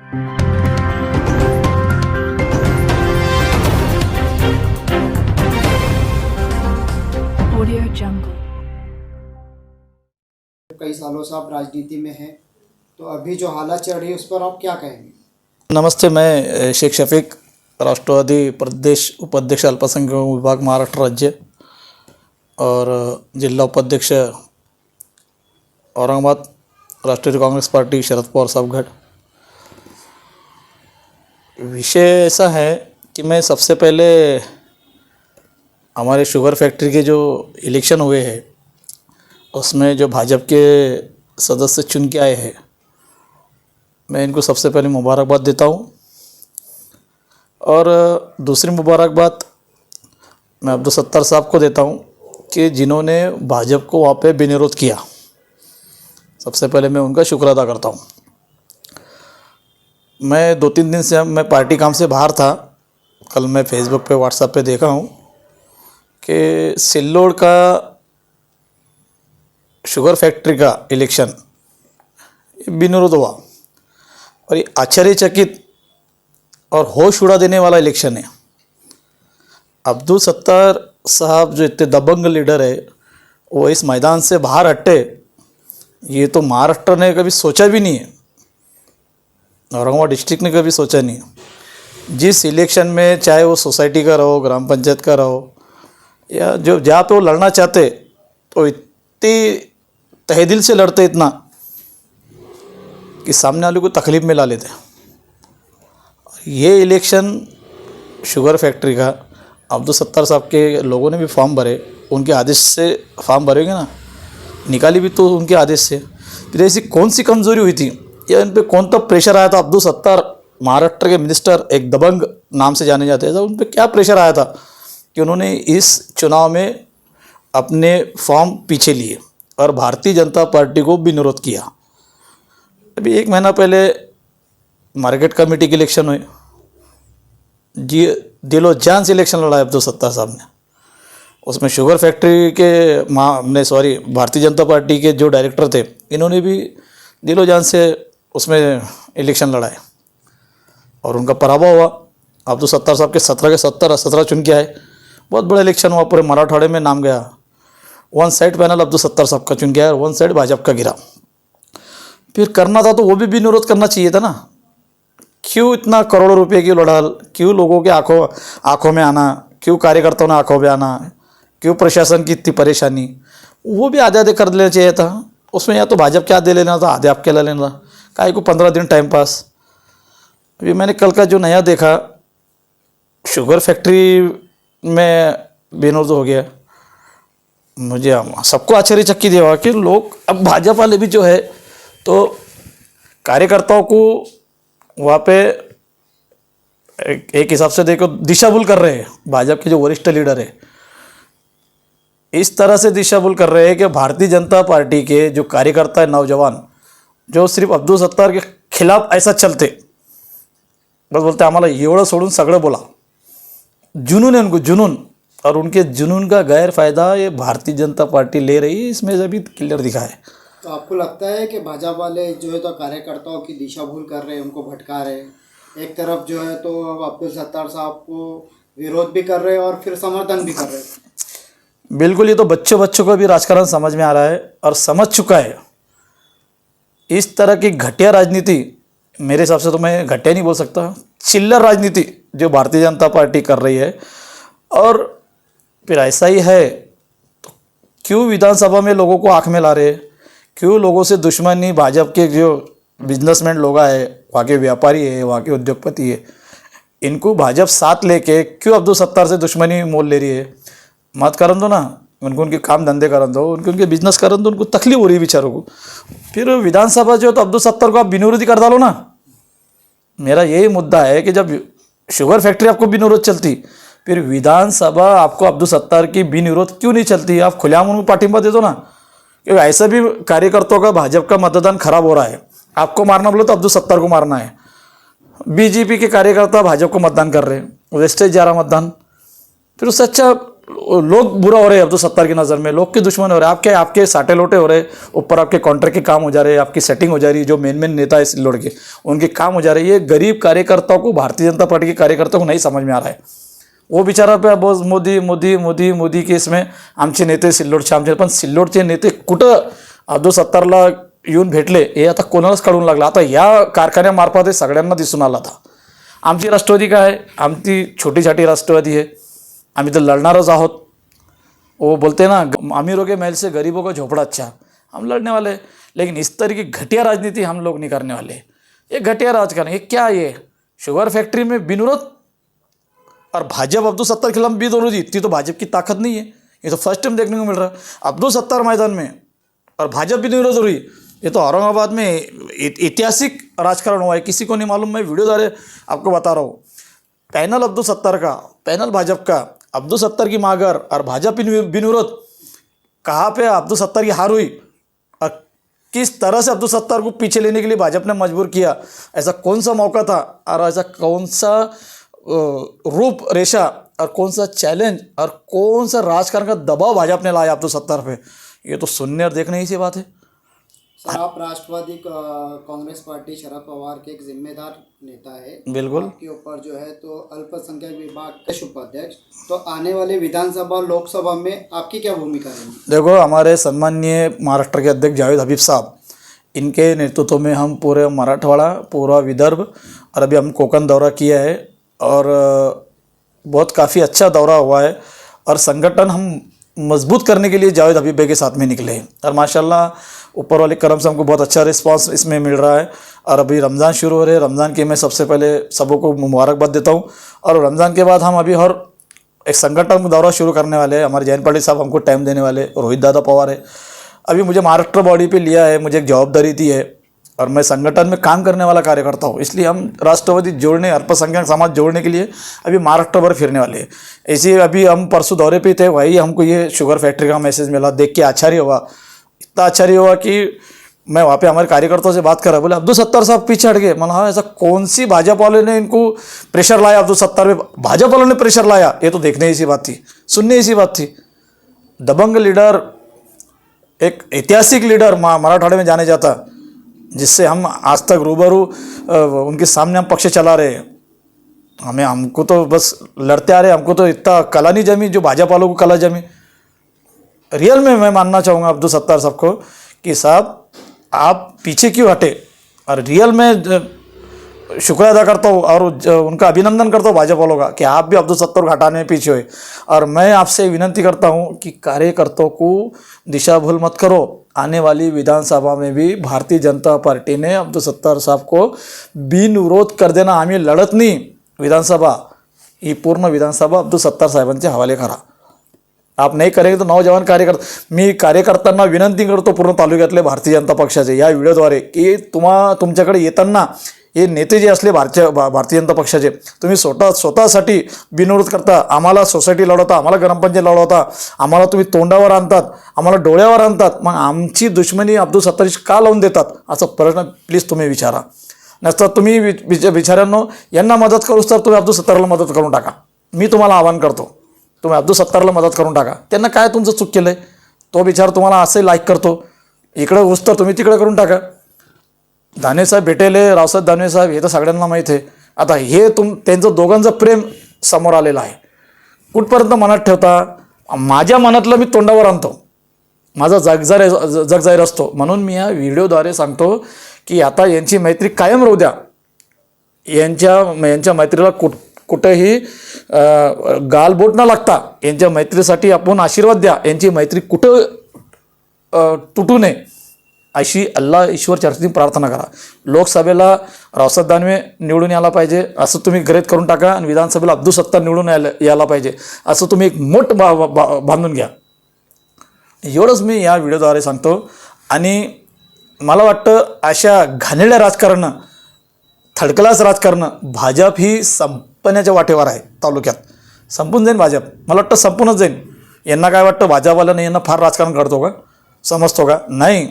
Audio Jungle. कई सालों से आप राजनीति में हैं, तो अभी जो हालत चल रही है उस पर आप क्या कहेंगे? नमस्ते, मैं शेख शफीक, राष्ट्रवादी प्रदेश उपाध्यक्ष अल्पसंख्यक विभाग महाराष्ट्र राज्य और जिला उपाध्यक्ष औरंगाबाद राष्ट्रीय कांग्रेस पार्टी शरद पवार साहब गढ़। विषय ऐसा है कि मैं सबसे पहले हमारे शुगर फैक्ट्री के जो इलेक्शन हुए हैं उसमें जो भाजपा के सदस्य चुन के आए हैं, मैं इनको सबसे पहले मुबारकबाद देता हूँ। और दूसरी मुबारकबाद मैं अब्दुल सत्तार साहब को देता हूँ कि जिन्होंने भाजपा को वहाँ पे विनिरोध किया। सबसे पहले मैं उनका शुक्र अदा करता हूँ। मैं 2-3 दिन से मैं पार्टी काम से बाहर था। कल मैं फेसबुक पे व्हाट्सएप पे देखा हूँ कि सिल्लोड का शुगर फैक्ट्री का इलेक्शन विनिरोध हुआ और ये आश्चर्यचकित और होश उड़ा देने वाला इलेक्शन है। अब्दुल सत्तार साहब जो इतने दबंग लीडर है वो इस मैदान से बाहर हटे, ये तो महाराष्ट्र ने कभी सोचा भी नहीं है, औरंगाबाद डिस्ट्रिक्ट ने कभी सोचा नहीं है। जिस इलेक्शन में चाहे वो सोसाइटी का रहो, ग्राम पंचायत का रहो, या जो जहाँ पे वो लड़ना चाहते तो इतनी तहे से लड़ते इतना कि सामने वाले को तकलीफ में ला लेते। ये इलेक्शन शुगर फैक्ट्री का अब्दुल सत्तार साहब के लोगों ने भी फॉर्म भरे, उनके आदेश से फॉर्म भरेंगे ना, निकाली भी तो उनके आदेश से। फिर ऐसी कौन सी कमज़ोरी हुई थी या इन पर कौन सा प्रेशर आया था? अब्दुल सत्तार महाराष्ट्र के मिनिस्टर, एक दबंग नाम से जाने जाते हैं, उन पर क्या प्रेशर आया था कि उन्होंने इस चुनाव में अपने फॉर्म पीछे लिए और भारतीय जनता पार्टी को विनिरोध किया। अभी 1 महीना पहले मार्केट कमेटी के इलेक्शन हुए, जी दिलो जान से इलेक्शन लड़ा अब्दुल सत्तार साहब ने। उसमें शुगर फैक्ट्री के भारतीय जनता पार्टी के जो डायरेक्टर थे, इन्होंने भी दिलो जान से उसमें इलेक्शन लड़ाए और उनका पराभव हुआ। अब्दुल सत्तार साहब के 17 के 17 चुन के आए। बहुत बड़ा इलेक्शन हुआ, पूरे मराठवाड़े में नाम गया। 1 साइड पैनल अब्दुल सत्तार साहब का चुन के आया और 1 साइड भाजपा का गिरा। फिर करना था तो वो भी विनिरोध करना चाहिए था ना। क्यों इतना करोड़ों रुपए की लड़ाल, क्यों लोगों के आंखों में आना, क्यों कार्यकर्ताओं ने आंखों में आना, क्यों प्रशासन की इतनी परेशानी? वो भी आधे कर लेना चाहिए था। उसमें या तो भाजपा के आधे लेना था, आधे आपके ला लेना था। काहे को 15 दिन टाइम पास। अभी मैंने कल का जो नया देखा, शुगर फैक्ट्री में विनिरोध हो गया। मुझे सबको आश्चर्यचकित हुआ कि लोग अब भाजपा वाले भी जो है तो कार्यकर्ताओं को वहाँ पे एक हिसाब से देखो दिशा भूल कर रहे हैं। भाजपा के जो वरिष्ठ लीडर है इस तरह से दिशा भूल कर रहे हैं कि भारतीय जनता पार्टी के जो कार्यकर्ता है, नौजवान, जो सिर्फ अब्दुल सत्तार के खिलाफ ऐसा चलते, बस बोलते आम्हाला एवढं सोडून सगळं बोला। जुनून है उनको, जुनून, और उनके जुनून का गैरफायदा ये भारतीय जनता पार्टी ले रही है। इसमें अभी क्लियर दिखा है। तो आपको लगता है कि भाजपा वाले जो है तो कार्यकर्ताओं की दिशा भूल कर रहे हैं, उनको भटका रहे हैं? एक तरफ जो है तो अब्दुल सत्तार साहब को विरोध भी कर रहे हैं और फिर समर्थन भी कर रहे हैं। बिल्कुल, ये तो बच्चों को भी राजकारण समझ में आ रहा है और समझ चुका है। इस तरह की घटिया राजनीति, मेरे हिसाब से तो मैं घटिया नहीं बोल सकता, चिल्लर राजनीति जो भारतीय जनता पार्टी कर रही है। और फिर ऐसा ही है तो क्यों विधानसभा में लोगों को आँख में ला रहे? क्यों लोगों से दुश्मनी? भाजपा के जो बिजनेसमैन लोग है, वहाँ के व्यापारी है, वहाँ के उद्योगपति है, इनको भाजपा साथ लेके क्यों अब्दुल सत्तार से दुश्मनी मोल ले रही है? मत करन दो ना, उनको उनके काम धंधे करन दो, उनके बिजनेस करन दो। उनको तकलीफ हो रही है बेचारों को। फिर विधानसभा जो है तो अब्दुल सत्तार को आप विनिरोधी कर डालो ना। मेरा यही मुद्दा है कि जब शुगर फैक्ट्री आपको विनिरोध चलती, फिर विधानसभा आपको अब्दुल सत्तार की विनिरोध क्यों नहीं चलती? आप खुलेआम उनको पाठिंबा दे दो ना। क्योंकि ऐसा भी कार्यकर्ताओं का भाजपा का मतदान खराब हो रहा है। आपको मारना बोले तो अब्दुल सत्तार को मारना है। बीजेपी के कार्यकर्ता भाजपा को मतदान कर रहे हैं, वेस्टेज जा रहा मतदान। फिर उससे अच्छा लोग बुरा हो रहे हैं अब्दुल सत्तार की नज़र में, लोग के दुश्मन हो रहे हैं, आपके साटे लोटे हो रहे हैं, ऊपर आपके कॉन्ट्रैक्ट के काम हो जा रहे हैं, आपकी सेटिंग हो जा रही है, जो मेन नेता है सिल्लोड के उनके काम हो जा रहे हैं। ये गरीब कार्यकर्ताओं को, भारतीय जनता पार्टी के कार्यकर्ताओं को नहीं समझ में आ रहा है। वो बिचारा पे बोस मोदी मोदी मोदी मोदी के इसमें आमचे नेते सिल्लोडचे, आमचे पण सिल्लोडचे नेते कुठं अब्दुल सत्तारला येऊन भेटले हे आता कोणालाच कळून लागलं। आता या कारखान्यामार्फत हे सगळ्यांना दिसून आला था। आमची राष्ट्रवादी काय आहे, आमची छोटी छोटी राष्ट्रवादी है, आम्ही तर लड़णारच आहोत। वो बोलते हैं ना, अमीरों के महल से गरीबों का झोपड़ा अच्छा, हम लड़ने वाले हैं। लेकिन इस तरह की घटिया राजनीति हम लोग नहीं करने वाले। ये घटिया राजकारण, ये क्या, ये शुगर फैक्ट्री में बिनविरोध और भाजपा अब्दुल सत्तार के खिलाफ बिनविरोध, इतनी तो भाजपा की ताकत नहीं है। ये तो फर्स्ट टाइम देखने को मिल रहा है, अब्दुल सत्तार मैदान में और भाजपा बिनविरोध हो रही। ये तो औरंगाबाद में ऐतिहासिक राजकारण हुआ है, किसी को नहीं मालूम। मैं वीडियो द्वारा आपको बता रहा हूँ। पैनल अब्दुल सत्तार का, पैनल भाजपा का, अब्दुल सत्तार की मागर और भाजपा बिनविरोध। कहाँ पे अब्दुल सत्तार की हार हुई और किस तरह से अब्दुल सत्तार को पीछे लेने के लिए भाजपा ने मजबूर किया। ऐसा कौन सा मौका था और ऐसा कौन सा रूप रेशा और कौन सा चैलेंज और कौन सा राजकारण का दबाव भाजपा ने लाया अब्दुल सत्तार पे, ये तो सुनने और देखने ही सी बात है। सर, आप राष्ट्रवादी कांग्रेस पार्टी शरद पवार के एक जिम्मेदार नेता है। बिल्कुल। आपके ऊपर जो है तो अल्पसंख्यक विभाग के उपाध्यक्ष, तो आने वाले विधानसभा लोकसभा में आपकी क्या भूमिका रहेगी? देखो, हमारे सम्माननीय महाराष्ट्र के अध्यक्ष जावेद हबीब साहब, इनके नेतृत्व में हम पूरे मराठवाड़ा, पूरा विदर्भ और अभी हम कोकण दौरा किया है और बहुत काफ़ी अच्छा दौरा हुआ है। और संगठन हम मजबूत करने के लिए जावेद हबीब भाई के साथ में निकले हैं और माशाल्लाह ऊपर वाले करम से हमको बहुत अच्छा रिस्पांस इसमें मिल रहा है। और अभी रमज़ान शुरू हो रहे हैं, रमज़ान की मैं सबसे पहले सबको मुबारकबाद देता हूँ। और रमज़ान के बाद हम अभी और एक संगठन दौरा शुरू करने वाले हैं। हमारे जयंत पाटिल साहब हमको टाइम देने वाले, रोहित दादा पवार है। अभी मुझे महाराष्ट्र बॉडी पे लिया है, मुझे एक जवाबदारी दी है और मैं संगठन में काम करने वाला कार्यकर्ता हूँ। इसलिए हम राष्ट्रवादी जोड़ने, अल्पसंख्यक समाज जोड़ने के लिए अभी महाराष्ट्र भर फिरने वाले हैं। ऐसे अभी हम परसों दौरे पे थे, वही हमको ये शुगर फैक्ट्री का मैसेज मिला, देख के आश्चर्य हुआ। इतना आश्चर्य हुआ कि मैं वहाँ पे हमारे कार्यकर्ताओं से बात कर रहा, बोले अब्दुल सत्तार साहब पीछे हट गए। मैंने हाँ, ऐसा कौन सी भाजपा वाले ने इनको प्रेशर लाया अब्दुल सत्तार पे, भाजपा वालों ने प्रेशर लाया? ये तो देखने ही सी बात थी, सुनने ही सी बात थी। दबंग लीडर, एक ऐतिहासिक लीडर मराठवाड़े में जाने जाता, जिससे हम आज तक रूबरू उनके सामने हम पक्ष चला रहे हैं। हमको तो बस लड़ते आ रहे, हमको तो इतना कला नहीं जमी जो भाजपा वालों को कला जमी। रियल में मैं मानना चाहूँगा अब्दुल सत्तार साहब को कि साहब आप पीछे क्यों हटे, और रियल में शुक्रिया अदा करता हूँ और उनका अभिनंदन करता हूँ भाजपा वालों का कि आप भी अब्दुल सत्तार को हटाने में पीछे हुए। और मैं आपसे विनती करता हूँ कि कार्यकर्ताओं को दिशा भूल मत करो। आने वाली विधानसभा में भी भारतीय जनता पार्टी ने अब्दुल सत्तार साहब को बिनविरोध कर देना। आम्ही लढत नाही विधानसभा, ही पूर्ण विधानसभा अब्दुल सत्तार साहेबांच्या हवाले करा। आप नाही करेंगे तो नौजवान कार्यकर्ता, मी कार्यकर्त्यांना विनंती करतो पूर्ण तालुक्यातले भारतीय जनता पक्षाचे या व्हिडिओद्वारे की तुमच्याकडे येताना हे नेते जे असले भारतीय जनता पक्षाचे, तुम्ही स्वतःसाठी बिनविरोध करता, आम्हाला सोसायटी लढवता, आम्हाला ग्रामपंचायत लढवता, आम्हाला तुम्ही तोंडावर आणतात, आम्हाला डोळ्यावर आणतात, मग आमची दुश्मनी अब्दुल सत्तारशी का लावून देतात असा प्रश्न प्लीज तुम्ही विचारा। नसतं तुम्ही विचारांनो यांना मदत करूच तर तुम्ही अब्दुल सत्तारला मदत करून टाका। मी तुम्हाला आवाहन करतो, तुम्ही अब्दुल सत्तारला मदत करून टाका। त्यांना काय तुमचं चूक केलं आहे, तो विचार तुम्हाला असं लाईक करतो, इकडे घुसतं तुम्ही तिकडे करून टाका। दानवे साहेब भेटेले, रावसाहेब दानवे साहेब, हे तर सगळ्यांना माहीत आहे। आता हे त्यांचं दोघांचं प्रेम समोर आलेलं आहे, कुठपर्यंत मनात ठेवता? माझ्या मनातलं मी तोंडावर आणतो, माझा जगजाहीर असतो। म्हणून मी या व्हिडिओद्वारे सांगतो की आता यांची मैत्री कायम राहू द्या। यांच्या मैत्रीला कुठेही गालबोट न लागता यांच्या मैत्रीसाठी आपण आशीर्वाद द्या। यांची मैत्री कुठं तुटू नये अशी अल्लाह ईश्वर चरणी प्रार्थना करा। लोकसभेला रावसाहेब दानवे निवडून यायला पाहिजे असं तुम्ही गृहीत करून टाका आणि विधानसभेला अब्दुल सत्तार निवडून यायला पाहिजे असं तुम्ही एक मोठ बांधून घ्या। एवढंच मी या व्हिडिओद्वारे सांगतो। आणि मला वाटतं अशा घाणेरड्या राजकारण, थर्ड क्लास राजकारण भाजप ही संपण्याच्या वाटेवर आहे। तालुक्यात संपून जाईन भाजप, मला वाटतं संपूनच जाईन। यांना काय वाटतं भाजपवाल्याने यांना फार राजकारण करतो का, समजतो का? नाही,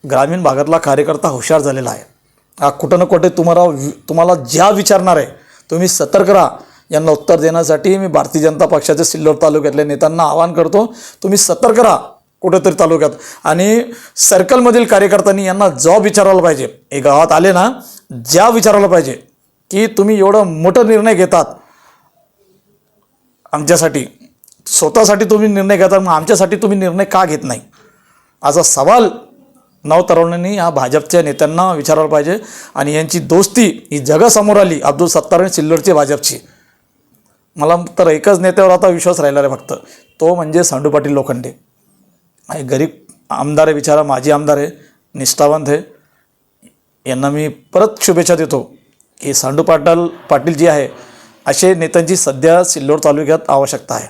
ग्रामीण भागातला कार्यकर्ता हुशार झालेला आहे। कुठं ना कुठे तुम्हाला ज्या विचारणार आहे तुम्ही सतर्क राहा। यांना उत्तर देण्यासाठी मी भारतीय जनता पक्षाच्या सिल्लोड तालुक्यातल्या नेत्यांना आवाहन करतो, तुम्ही सतर्क राहा कुठेतरी तालुक्यात. आणि सर्कलमधील कार्यकर्त्यांनी यांना जॉब विचारायला पाहिजे. हे गावात आले ना, ज्या विचारायला पाहिजे की तुम्ही एवढं मोठं निर्णय घेतात आमच्यासाठी, स्वतःसाठी तुम्ही निर्णय घेतात, मग आमच्यासाठी तुम्ही निर्णय का घेत नाही, असा सवाल नवतरुणांनी ह्या भाजपच्या नेत्यांना विचारायला पाहिजे. आणि यांची दोस्ती ही जगासमोर आली, अब्दुल सत्तार आणि सिल्लोडची भाजपची. मला तर एकच नेत्यावर आता विश्वास राहिला आहे फक्त, तो म्हणजे सांडू पाटील लोखंडे. हे गरीब आमदार आहे बिचारा, माजी आमदार आहे, निष्ठावंत आहे. यांना मी परत शुभेच्छा देतो की सांडू पाटील जी आहे, असे नेत्यांची सध्या सिल्लोड तालुक्यात आवश्यकता है.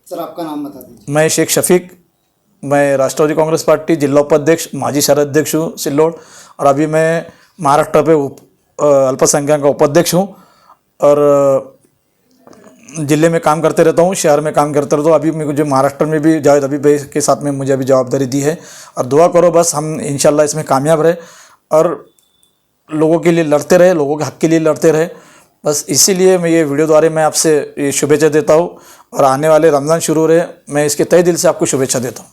सर आपका नाम बता दीजिए. मैं शेख शफीक, मैं राष्ट्रवादी कांग्रेस पार्टी जिला उपाध्यक्ष, माजी शहराध्यक्ष हूँ सिल्लोड, और अभी मैं महाराष्ट्र पे अल्पसंख्यक का उपाध्यक्ष हूँ और ज़िले में काम करते रहता हूँ, शहर में काम करते रहता हूँ. अभी मुझे महाराष्ट्र में भी जावेद अभी भाई के साथ में मुझे अभी जवाबदारी दी है, और दुआ करो बस हम इंशाल्लाह इसमें कामयाब रहे और लोगों के लिए लड़ते रहे, लोगों के हक़ के लिए लड़ते रहे. बस इसीलिए मैं ये वीडियो द्वारा मैं आपसे ये शुभेच्छा देता हूँ, और आने वाले रमज़ान शुरू रहे, मैं इसके तहे दिल से आपको शुभेच्छा देता हूँ.